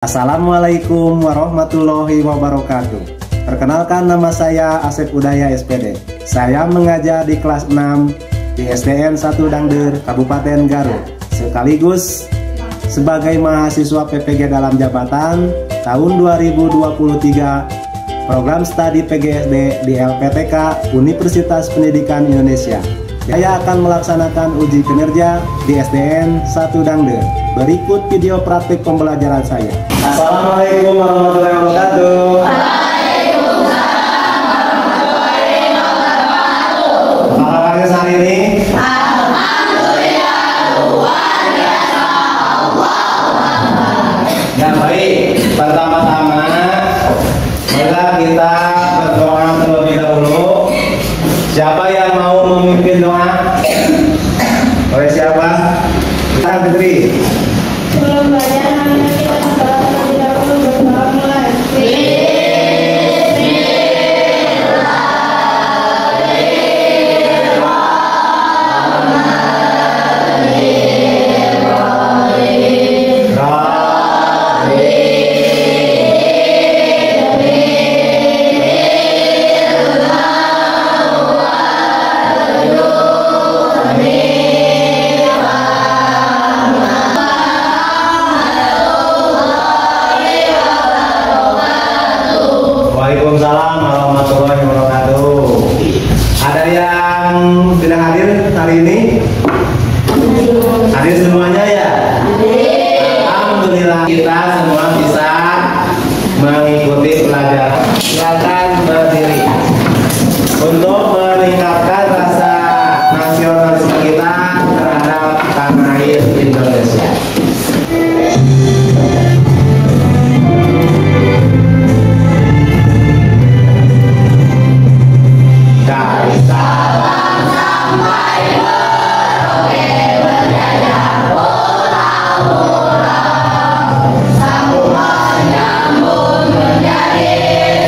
Assalamualaikum warahmatullahi wabarakatuh. Perkenalkan, nama saya Asep Udaya SPD. Saya mengajar di kelas 6 di SDN 1 Dangder, Kabupaten Garut. Sekaligus sebagai mahasiswa PPG dalam jabatan tahun 2023 program studi PGSD di LPTK Universitas Pendidikan Indonesia. Saya akan melaksanakan uji kinerja di SDN 1 Dangder. Berikut video praktik pembelajaran saya. Assalamualaikum warahmatullahi wabarakatuh. Waalaikumsalam warahmatullahi wabarakatuh. Apa kabar hari ini? Alhamdulillah, luar biasa. Ya baik, pertama-tama marilah kita berdoa terlebih dahulu. Siapa yang mau memimpin doa? Oleh siapa? Kita berdiri. Sebelum belajar, mari kita terlebih dahulu berdoa mulai. Waalaikumsalam warahmatullahi wabarakatuh. Ada yang tidak hadir hari ini? Hadir semuanya ya? Alhamdulillah, kita semua bisa mengikuti pelajaran. Silakan berdiri untuk meningkatkan rasa nasionalisme kita terhadap tanah air Indonesia. Dari Sabang sampai Merauke berjajah pulau-pulau, semua nyambung menjadi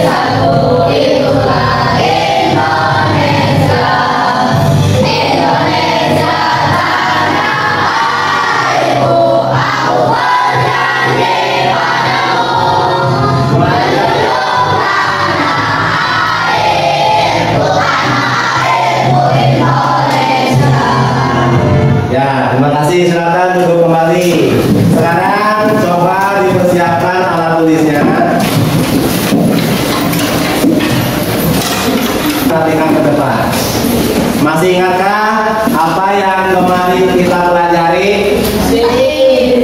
satu. Itulah Indonesia, Indonesia tanah airku. Aku berjanji padamu menjunjung ya, terima kasih. Silakan duduk kembali. Sekarang coba dipersiapkan alat tulisnya. Perhatikan ke depan. Masih ingatkah apa yang kemarin kita pelajari?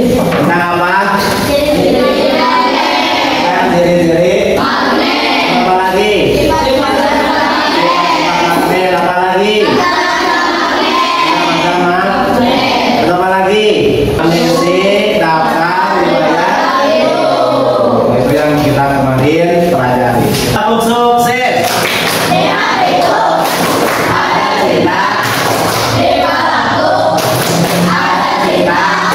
Tentang apa? Ciri-ciri. Apa lagi? Apa lagi? Berapa lagi? Amnesti, daftar, riwayat. Itu yang kita kemarin pelajari. Untuk sukses. Di hatiku ada cinta, di kepalaku ada cinta,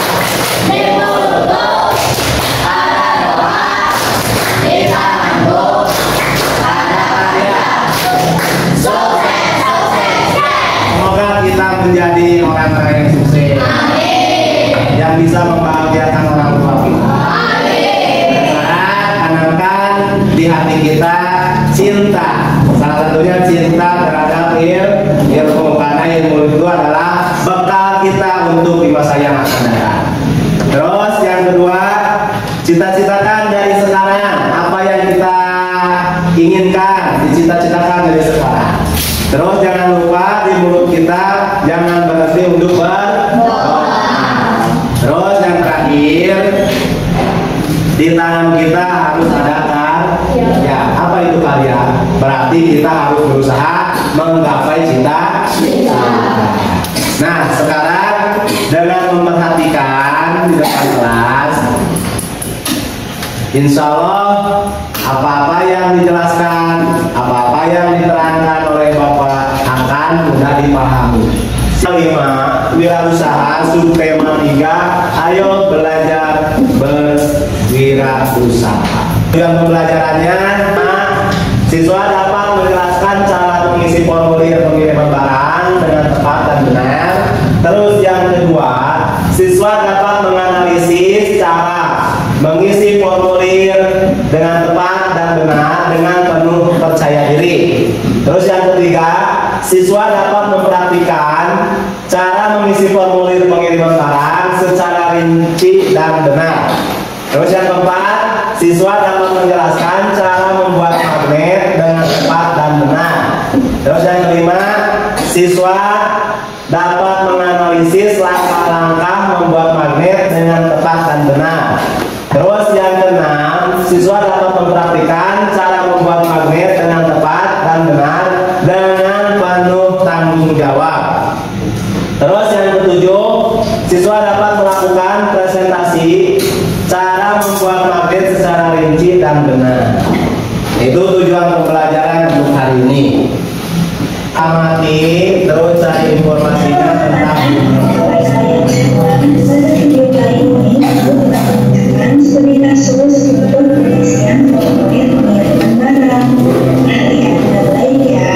di mulutku ada doa, di tanganku ada karya. Sukses, sukses, Semoga kita menjadi orang-orang yang sukses, yang bisa membahagiakan orang tua kita. Sekarang tanamkan di hati kita cinta. Salah satunya cinta terhadap ilmu, karena ilmu itu adalah bekal kita untuk di masa yang akan datang. Terus yang kedua, cita-citakan dari sekarang apa yang kita inginkan, dicita-citakan dari sekarang. Terus jangan lupa di mulut kita jangan berhenti untuk berdoa. Terus yang terakhir, di tangan kita harus ada karya. Apa itu karya? Berarti kita harus berusaha menggapai cita-cita. Nah, sekarang dengan memperhatikan di depan kelas, insya Allah apa-apa yang dijelaskan, apa-apa yang diterangkan oleh Bapak akan mudah dipahami. Kelima, wirausaha subtema 3, ayo belajar berwirausaha. Dalam pembelajarannya, siswa dapat menjelaskan cara mengisi formulir pengiriman barang dengan tepat dan benar. Terus yang kedua, siswa dapat menganalisis cara mengisi formulir dengan tepat dan benar dengan penuh percaya diri. Terus yang ketiga, siswa dapat mempraktikkan cara mengisi formulir pengiriman barang secara rinci dan benar. Terus yang keempat, siswa dapat menjelaskan cara membuat magnet dengan tepat dan benar. Terus yang kelima, siswa dapat menganalisis langkah-langkah membuat magnet dengan tepat dan benar. Terus yang keenam, siswa dapat mempraktikkan cara membuat magnet dengan tepat dan benar dengan penuh tanggung jawab. Terus yang ketujuh, siswa dapat melakukan presentasi cara membuat magnet secara rinci dan benar. Itu tujuan pembelajaran untuk hari ini. Amati, terus saya informasikan tentang video kali ini menunjukkan seminar solusi pengisian formulir pengiriman barang. Perhatikan baik ya.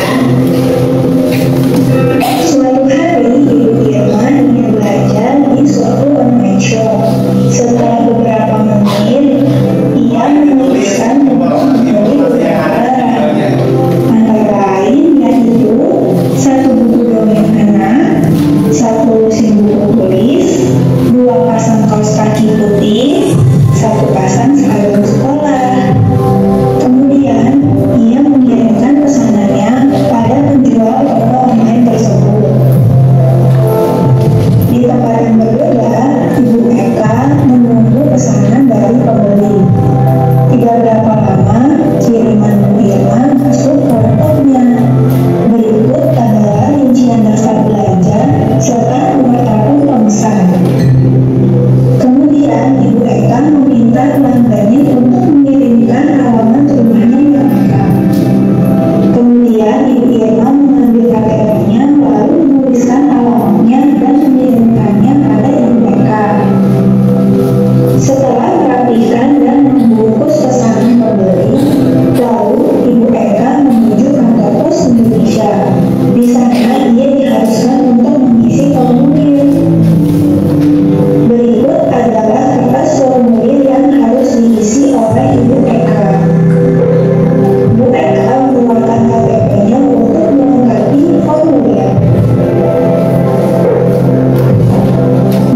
Suatu hari Ibu Irma ingin belajar di suatu online shop. Setelah beberapa menit, ia menuliskan formulir beberapa barang. Antara lain yaitu satu buku dongeng anak, satu lusin buku tulis, 2 pasang kaos kaki putih, 1 pasang seragam sekolah. Kemudian ia mengirimkan pesanannya pada penjual toko online tersebut. Di tempat yang berbeda, Ibu Eka menunggu pesanan dari pembeli. Tidak berapa lama, kiriman Bu Irma masuk ke laptopnya. Berikut adalah rincian daftar belanja serta nomor telepon pemesan. Kemudian Ibu Eka meminta pelanggannya untuk mengirimkan alamat rumahnya yang lengkap. Kemudian Ibu Irma mengambil KTP-nya lalu menuliskan alamatnya dan mengirimkannya pada Ibu Eka. Setelah merapikan dan membungkus pesanan pembeli, lalu Ibu Eka menuju kantor pos Indonesia. Di sana ia diharuskan untuk mengisi formulir. Berikut adalah kertas formulir yang harus diisi oleh Ibu Eka. Bu Eka mengeluarkan KTP-nya untuk melengkapi formulir.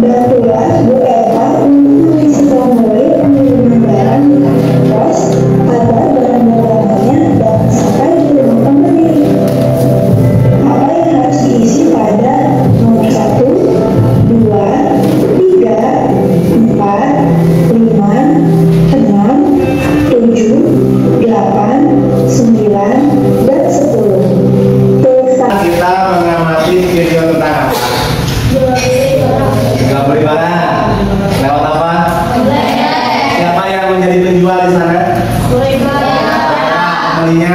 Bantulah Bu Eka untuk mengisi formulir pengiriman barang di kantor pos agar barang dagangannya dapat sampai di rumah pembeli. Apa yang harus diisi pada nomor 1, 2, 3, 4, 5, 6, 7, 8, 9, dan 10. kita mengamati video tentang apa? Jual beli barang. Lewat apa? Siapa yang menjadi penjual di sana? Pembelinya?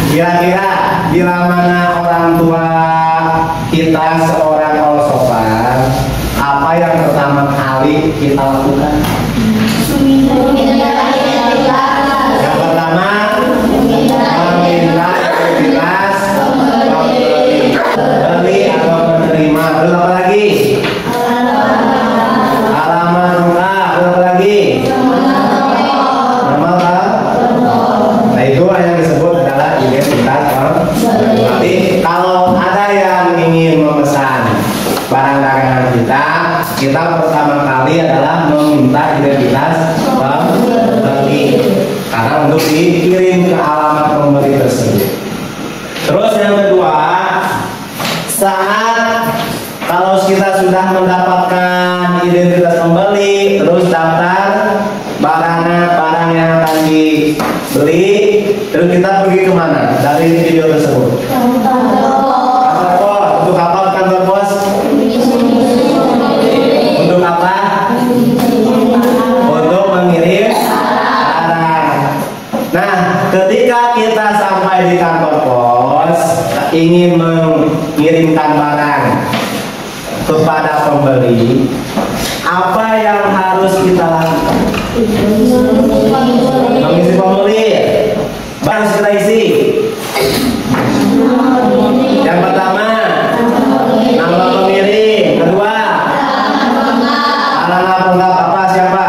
Kira-kira bila mana orang tua kita seorang filsafat, apa yang pertama kali kita lakukan? Yang pertama, meminta identitas beli atau menerima. Terus apa lagi? Alamat rumah. Terus apa lagi? Nama apa? Nah itu yang disebut adalah identitas. Berarti kalau ada yang ingin memesan barang dagangan kita pertama kali adalah meminta identitas pembeli karena untuk dikirim ke alamat pembeli tersebut. Terus yang kedua, saat kalau kita sudah mendapatkan identitas pembeli, terus daftar barang yang akan dibeli, terus kita pergi kemana dari video tersebut? Kantor pos. Untuk apa kantor pos? Untuk apa? Untuk mengirim barang. Nah, ketika kita sampai di kantor pos ingin mengirimkan barang kepada pembeli, apa yang harus kita lakukan? Mengisi formulir. Harus kita isi. Yang pertama, nama pengirim. Kedua, alamat lengkap apa siapa?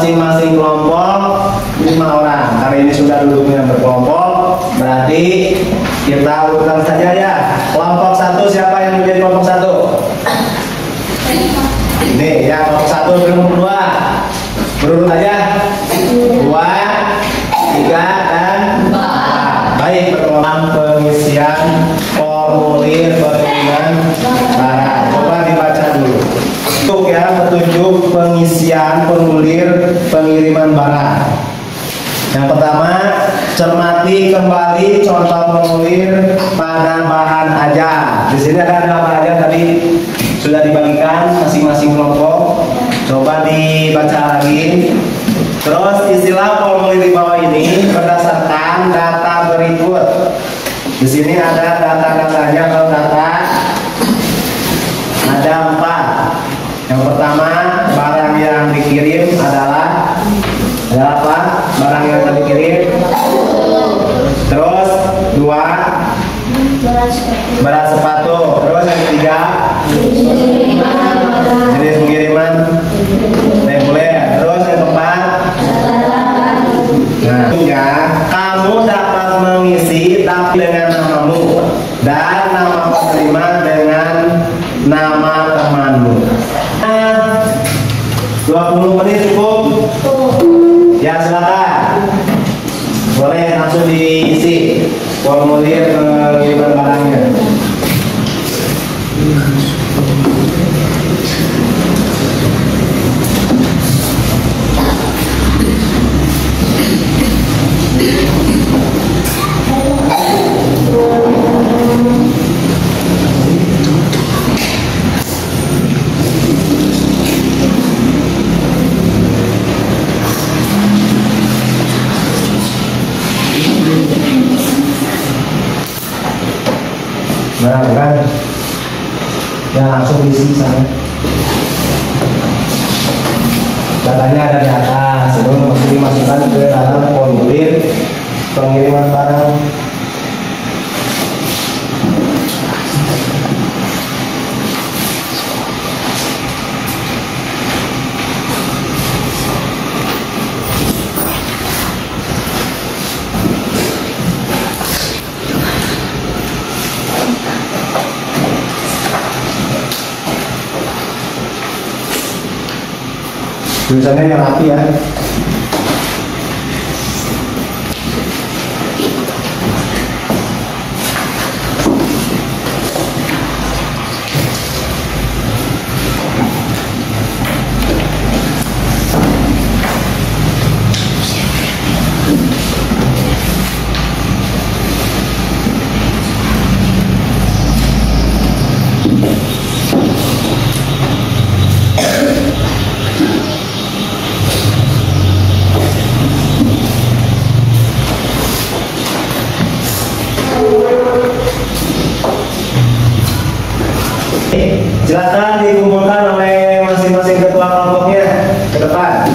masing-masing kelompok 5 orang. Karena ini sudah duduknya berkelompok, berarti kita urutkan saja ya. Kelompok 1 siapa yang menjadi kelompok 1? Ini ya, kelompok 1 kelompok 2. Berurut aja. 2, 3, dan 4. Baik, pertemuan pengisian formulir pengiriman barang. Coba dibaca dulu. Untuk ya, petunjuk pengisian formulir pengiriman barang. Yang pertama, cermati kembali contoh formulir pada bahan ajar. Di sini ada bahan ajar tadi sudah dibagikan masing-masing kelompok. Coba dibaca lagi. Terus istilah formulir di bawah ini berdasarkan data berikut. Di sini ada data-datanya. Kalau data ada 4. Yang pertama, barang yang dikirim adalah apa? Barang yang dikirim. Terus 2, beras sepatu. Terus yang ketiga, jenis pengiriman reguler. Terus yang keempat, nah, kamu dapat mengisi tapi dengan namamu dan nama penerima dengan nama temanmu. 20 menit cukup? Ya, silakan. Boleh langsung diisi formulir pengiriman barangnya. Nah, kan? Ya, langsung isi sana. Datanya ada di atas, itu masih dimasukkan ke dalam formulir pengiriman barang. Tulisannya yang rapi ya. Silakan dikumpulkan oleh masing-masing ketua kelompoknya ke depan.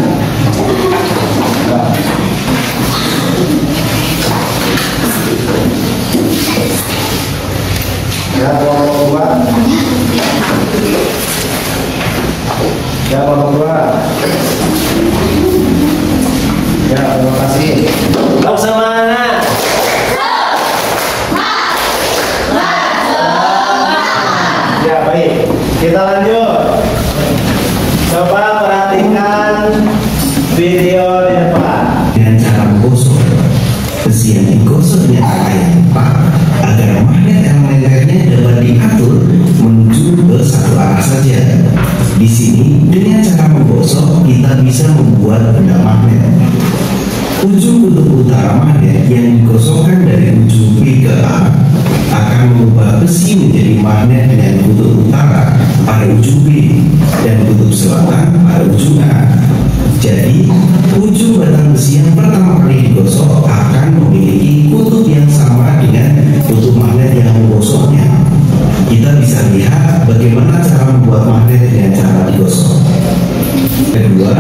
Ya, kelompok 2. Ya, kelompok 2. Ya, terima kasih. Tetap semangat. Ya, baik. Kita lanjut. Coba perhatikan video di depan. Dengan cara menggosok besi yang digosok dengan cara yang tepat agar magnet elementernya dapat diatur menuju ke satu arah saja. Di sini dengan cara menggosok kita bisa membuat benda magnet. Ujung kutub utara magnet yang digosokkan dari ujung B ke A akan mengubah besi menjadi magnet dengan kutub utara pada ujung B dan kutub selatan pada ujung A. Jadi, ujung batang besi yang pertama kali digosok akan memiliki kutub yang sama dengan kutub magnet yang menggosoknya. Kita bisa lihat bagaimana cara membuat magnet dengan cara digosok. Kedua,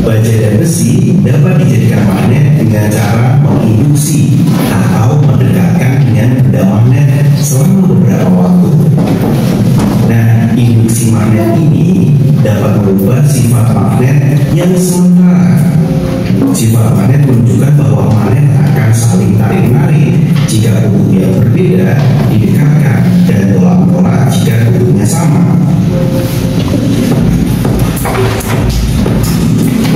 baja dan besi dapat dijadikan magnet dengan cara menginduksi atau mendekatkan dengan benda magnet selama beberapa waktu. Nah, induksi magnet ini dapat merubah sifat magnet yang sementara. Sifat magnet menunjukkan bahwa magnet akan saling tarik-menarik jika kutub yang berbeda didekatkan dan tolak-menolak jika kutubnya sama.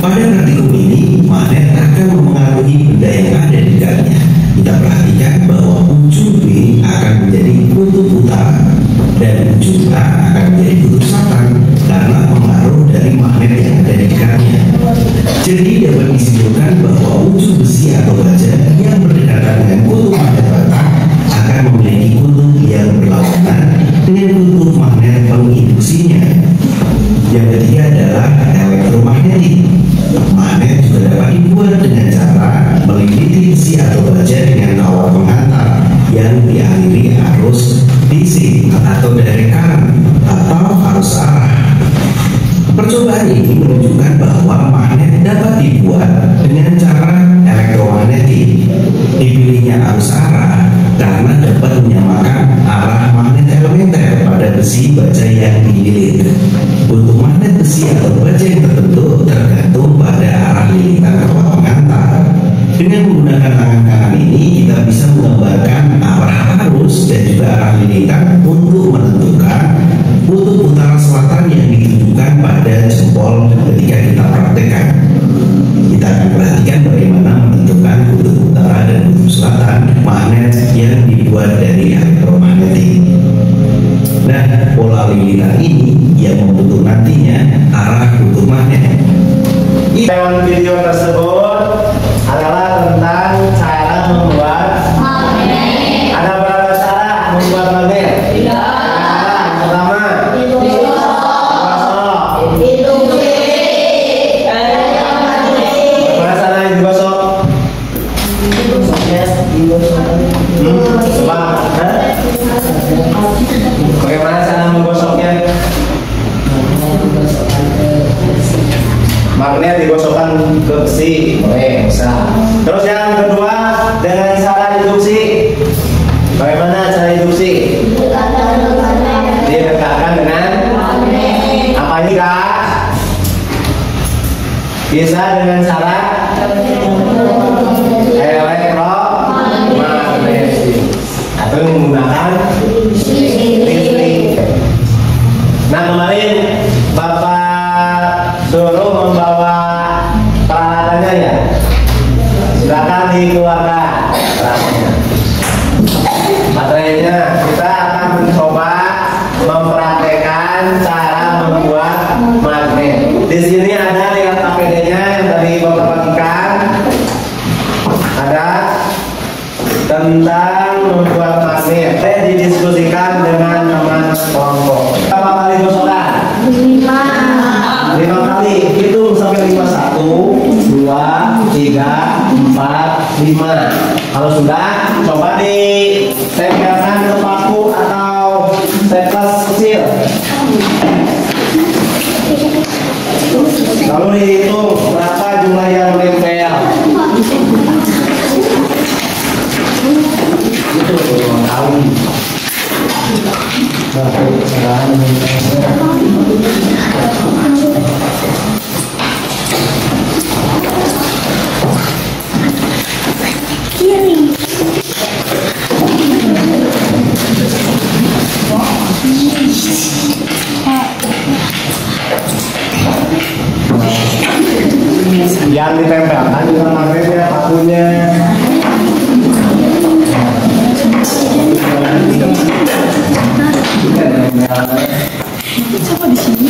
Pada praktikum ini, magnet akan mempengaruhi benda yang ada di dekatnya. Kita perhatikan bahwa ujung B akan menjadi kutub utara dan ujung A akan menjadi kutub selatan karena pengaruh dari magnet yang ada di dekatnya. Jadi dapat disimpulkan bahwa ujung besi atau baja yang berdekatan dengan kutub magnet batang akan memiliki kutub yang berlawanan dengan kutub magnet penginduksinya. Yang ketiga adalah elektromagnetik. Magnet juga dapat dibuat dengan cara meliliti besi atau baja dengan kawat penghantar yang dialiri arus DC atau direct current atau arus arah. Percobaan ini menunjukkan bahwa magnet dapat dibuat dengan cara elektromagnetik. Dipilihnya arus arah karena dapat menyamakan arah magnet elementer pada besi baja yang dililit. Untuk magnet besi atau baja yang terbentuk tergantung pada arah lilitan kawat pengantar. Dengan menggunakan tangan kanan ini kita bisa menggambarkan arah arus dan juga arah lilitan untuk menentukan kutub utara selatan yang ditunjukkan pada jempol ketika kita praktekkan. Kita akan perhatikan bagaimana menentukan kutub utara dan kutub selatan magnet yang dibuat dari elektromagnetik. Nah, pola lilitan ini yang membentuk nantinya arah kutub magnet. Dalam video tersebut adalah tentang cara membuat magnet. Ada berapa cara membuat magnet? Tiga. Pertama, bagaimana cara digosok? Bagaimana cara menggosoknya? Magnet digosokkan ke besi, bisa. Terus yang kedua dengan cara induksi. Bagaimana cara induksi? Didekatkan dengan apa ini kak? Bisa dengan cara elektromagnetik atau menggunakan listrik. Nah kemarin Bapak suruh membawa peralatannya ya. Silakan dikeluarkan peralatannya. Materinya kita akan mencoba mempraktekkan cara membuat magnet. Di sini ada lihat APD-nya yang tadi Bapak bagikan. Ada tentang membuat magnet. Saya didiskusikan dengan teman kelompok. Berapa kali gosokkan? 5 kali. Hitung sampai 5. 1, 2, 3, 4, 5. Kalau sudah, coba ditempelkan ke paku atau staples kecil. Lalu dihitung berapa jumlah yang menempel. Itu tahu. Yang ditempelkan dengan magnetnya pakunya. Coba di sini.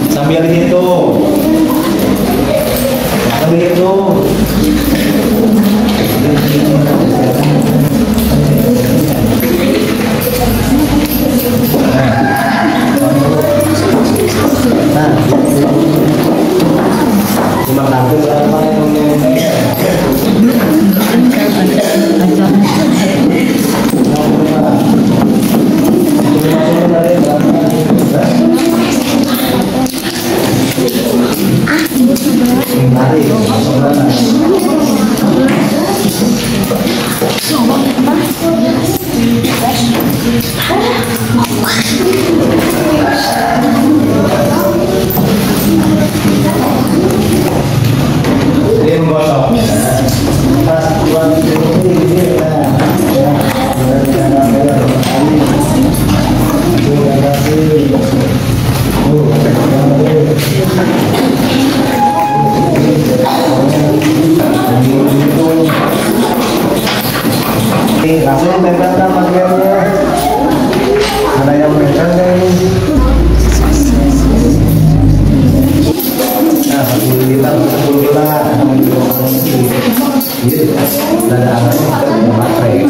Sambil dihitung. Sambil dihitung. Jadi menggosok. Pas buat ini langsung tempelkan materialnya. Ada yang menempel ini. Nah, kita pula ada alatnya baterai.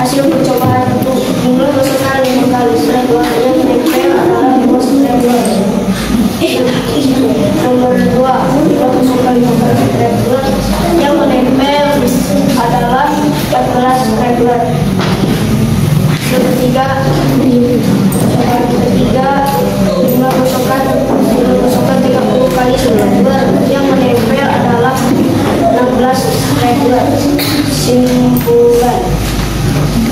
Hasil percobaan untuk memulai masukkan 5 kali. Setelah keluarnya menempel adalah 2 stapler. Nomor 2, kita masukkan 5 kali stapler. Yang menempel adalah 14 stapler. Yang ketiga, kita masukkan 30 kali stapler. Yang menempel adalah 16 stapler. Simpulan.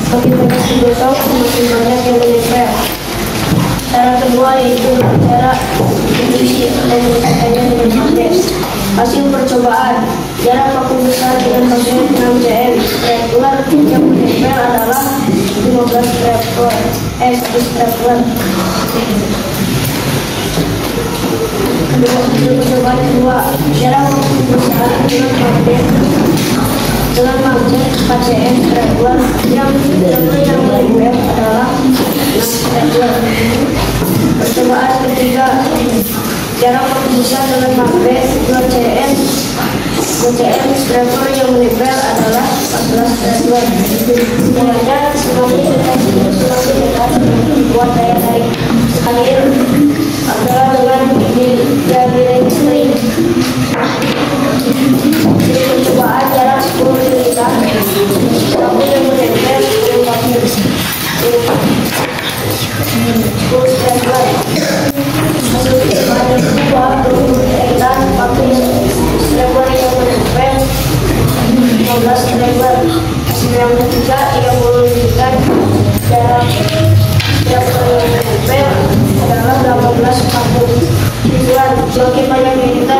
Semakin banyak digosok, semakin banyak yang menempel. Cara kedua yaitu cara mengisi dan menyelesaikannya dengan magnet. Hasil percobaan, jarak paku besar dengan magnet 6 cm stapler yang menempel adalah 15 stapler. Hasil percobaan kedua, jarak paku besar dengan magnet 4 cm stapler yang menempel adalah 6 stapler. Percobaan ketiga, jarak paku besar dengan magnet 2 cm stapler yang menempel adalah 14 stapler. Sebenarnya semakin dekat buat daya tarik air adalah dengan nilai string. Percobaan jarak 10 mm tapi yang menempel 10 stapler. Hasil percobaan yang kedua berkaitan pakai stapler yang menempel 15 stapler. Hasil yang ketiga yang menunjukkan jarak stapler yang menempel adalah 18 paku. Tujuan, semakin banyak yang kita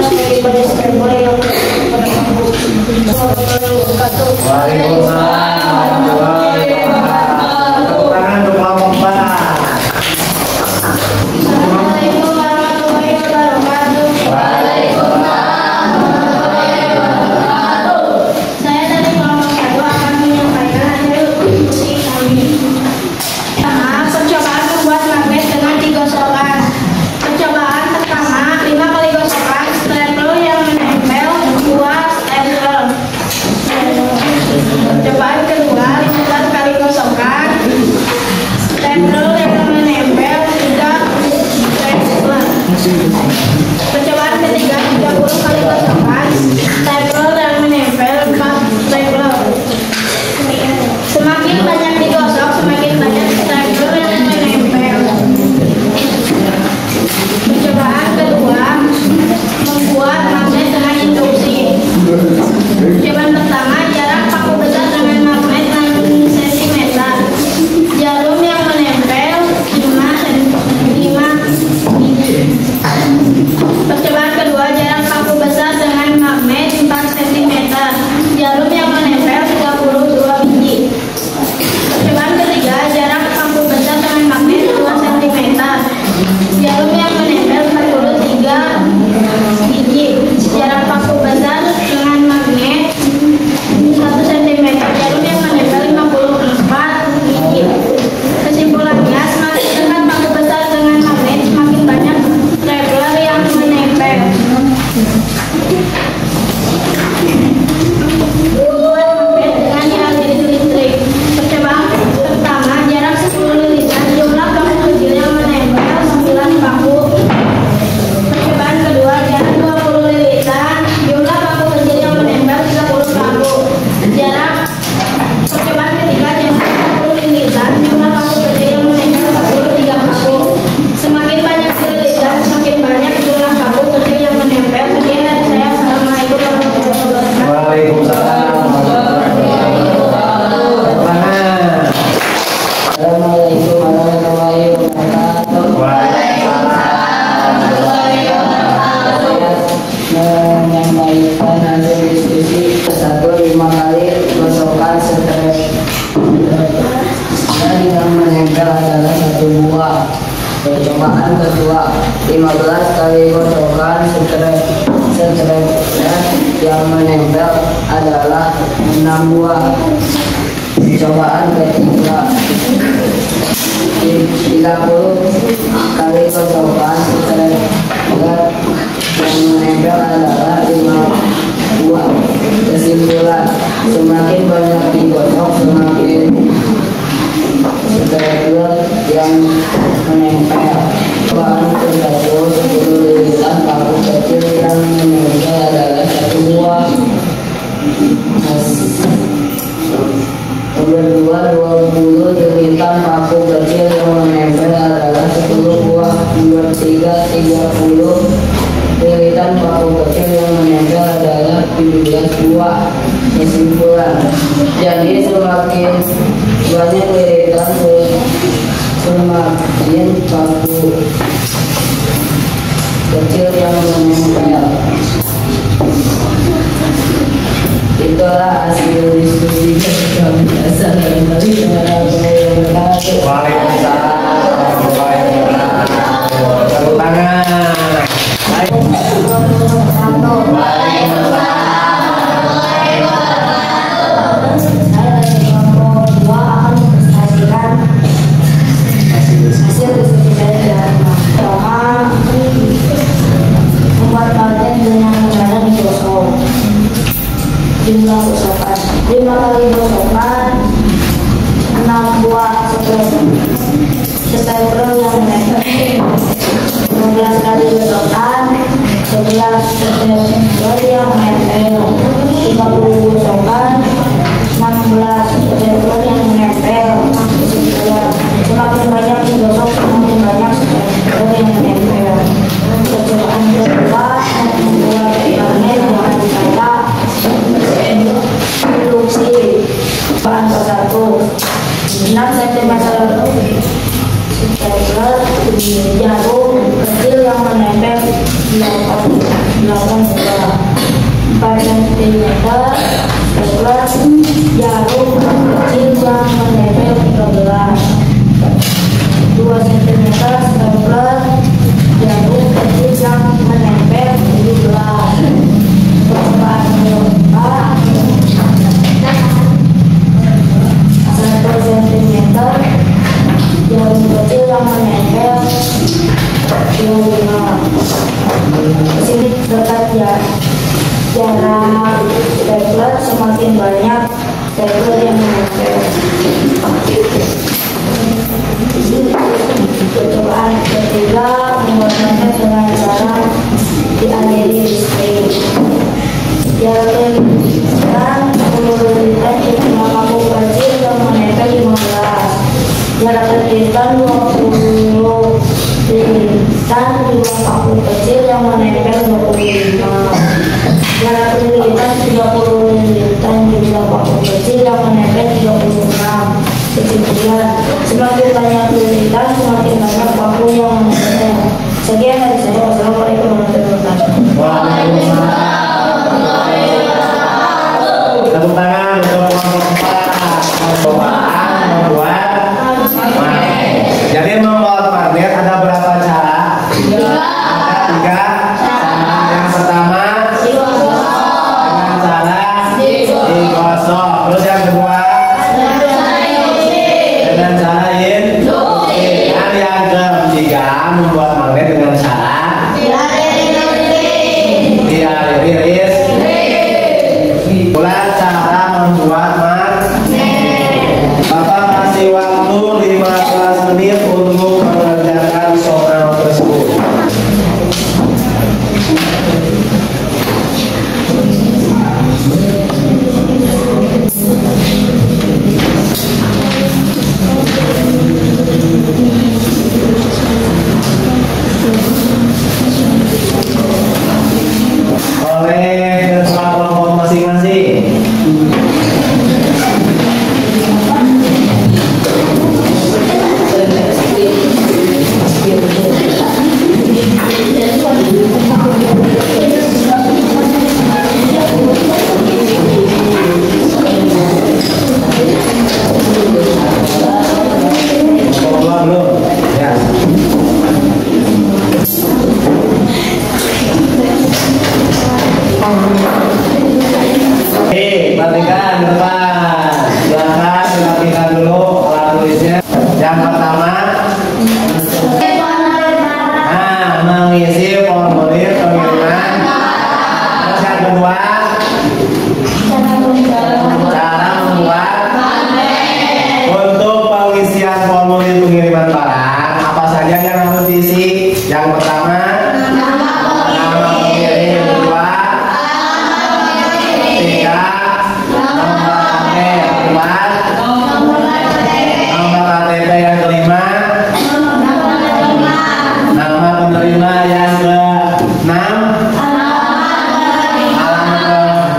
membaikkan hasil diskusi. 1. 5 kali gosokan strep. Dan yang menempel adalah 1 buah. Percobaan kedua, 15 kali gosokan strep. Strepnya yang menempel adalah 6 buah. Percobaan ketiga, 30 kali gosokan strep yang menempel adalah 5 buah. Kesimpulan, semakin banyak digosok semakin strepler yang menempel. Bahan ke-1, 10 liritan paku kecil yang menempel adalah 1 buah. Kedua, 20 liritan paku kecil yang menempel adalah 10 buah. 3, 30 liritan paku kecil yang menempel adalah 17 buah. Kesimpulan, jadi semakin banyak liritan semakin paku kecil yang menempel. Itulah hasil diskusi kami biasa dari Waalaikumsalam. Tepuk tangan. Hasil diskusi saya pertama, membuat bagian dengan cara digosok. Jumlah gosokan 5 kali gosokan, 6 buah stapler yang menempel. 15 kali gosokan, 11 stapler yang menempel. 30 gosokan, 16 stapler yang menempel. Semakin banyak digosok semakin banyak stapler yang menempel. Percobaan kedua, membuat piramid dengan cara produksi. Bahan ke-1, 6 cm stapler jarum kecil yang menempel 8 buah. 4 cm stapler jarum kecil yang menempel 13. 2 cm stapler jarum kecil yang menempel 17. Percobaan kedua, 1 cm jarum kecil yang menempel 25. Sini dekat ya, jarak stapler semakin banyak stapler yang menempel. Percobaan ketiga, membuatnya dengan cara dialiri listrik. Jarak liritan 10 liritan cuma paku kecil yang menempel 15. Jarak liritan 20 liritan 2 paku kecil yang menempel 25. Jarak liritan 30 liritan 2 paku kecil yang menempel 36. Kesimpulan, semakin banyak liritan semakin banyak paku yang menempel. Sekian dari saya. Wassalamualaikum warahmatullahi wabarakatuh.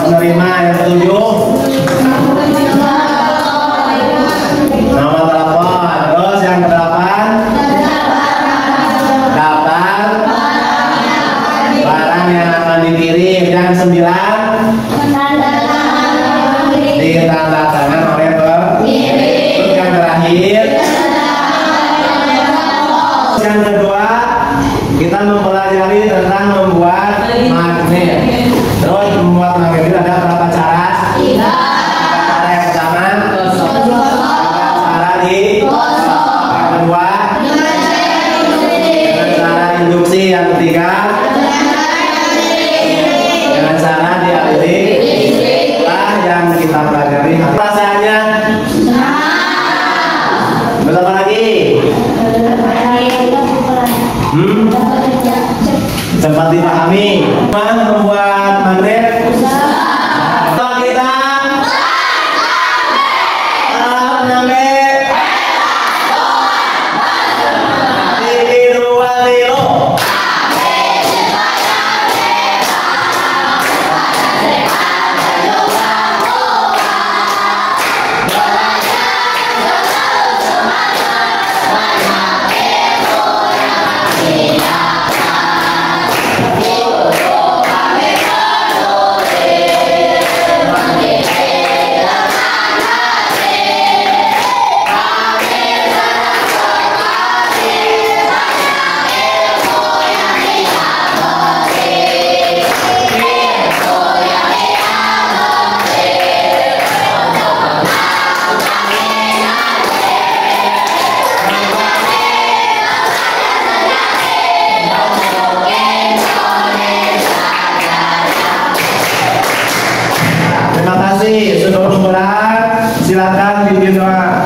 Menerima. Yang ketujuh, nomor telepon. Terus yang kedelapan, daftar barang yang akan dikirim. Yang sembilan, ditanda tangan oleh pengirim. Terus yang terakhir, yang kedua, kita mempelajari tentang membuat magnet. Terus membuat magnet itu ada berapa cara? Cara yang pertama, cara di yang kedua, dengan cara induksi. Yang ketiga, dengan cara dialiri. Yang kita pelajari perasaannya. Betul apa lagi? Cepat dipahami. Membuat magnet. Kalau kita magnet dua kilo. Terima kasih. Sudah berat, silakan dipimpin doa.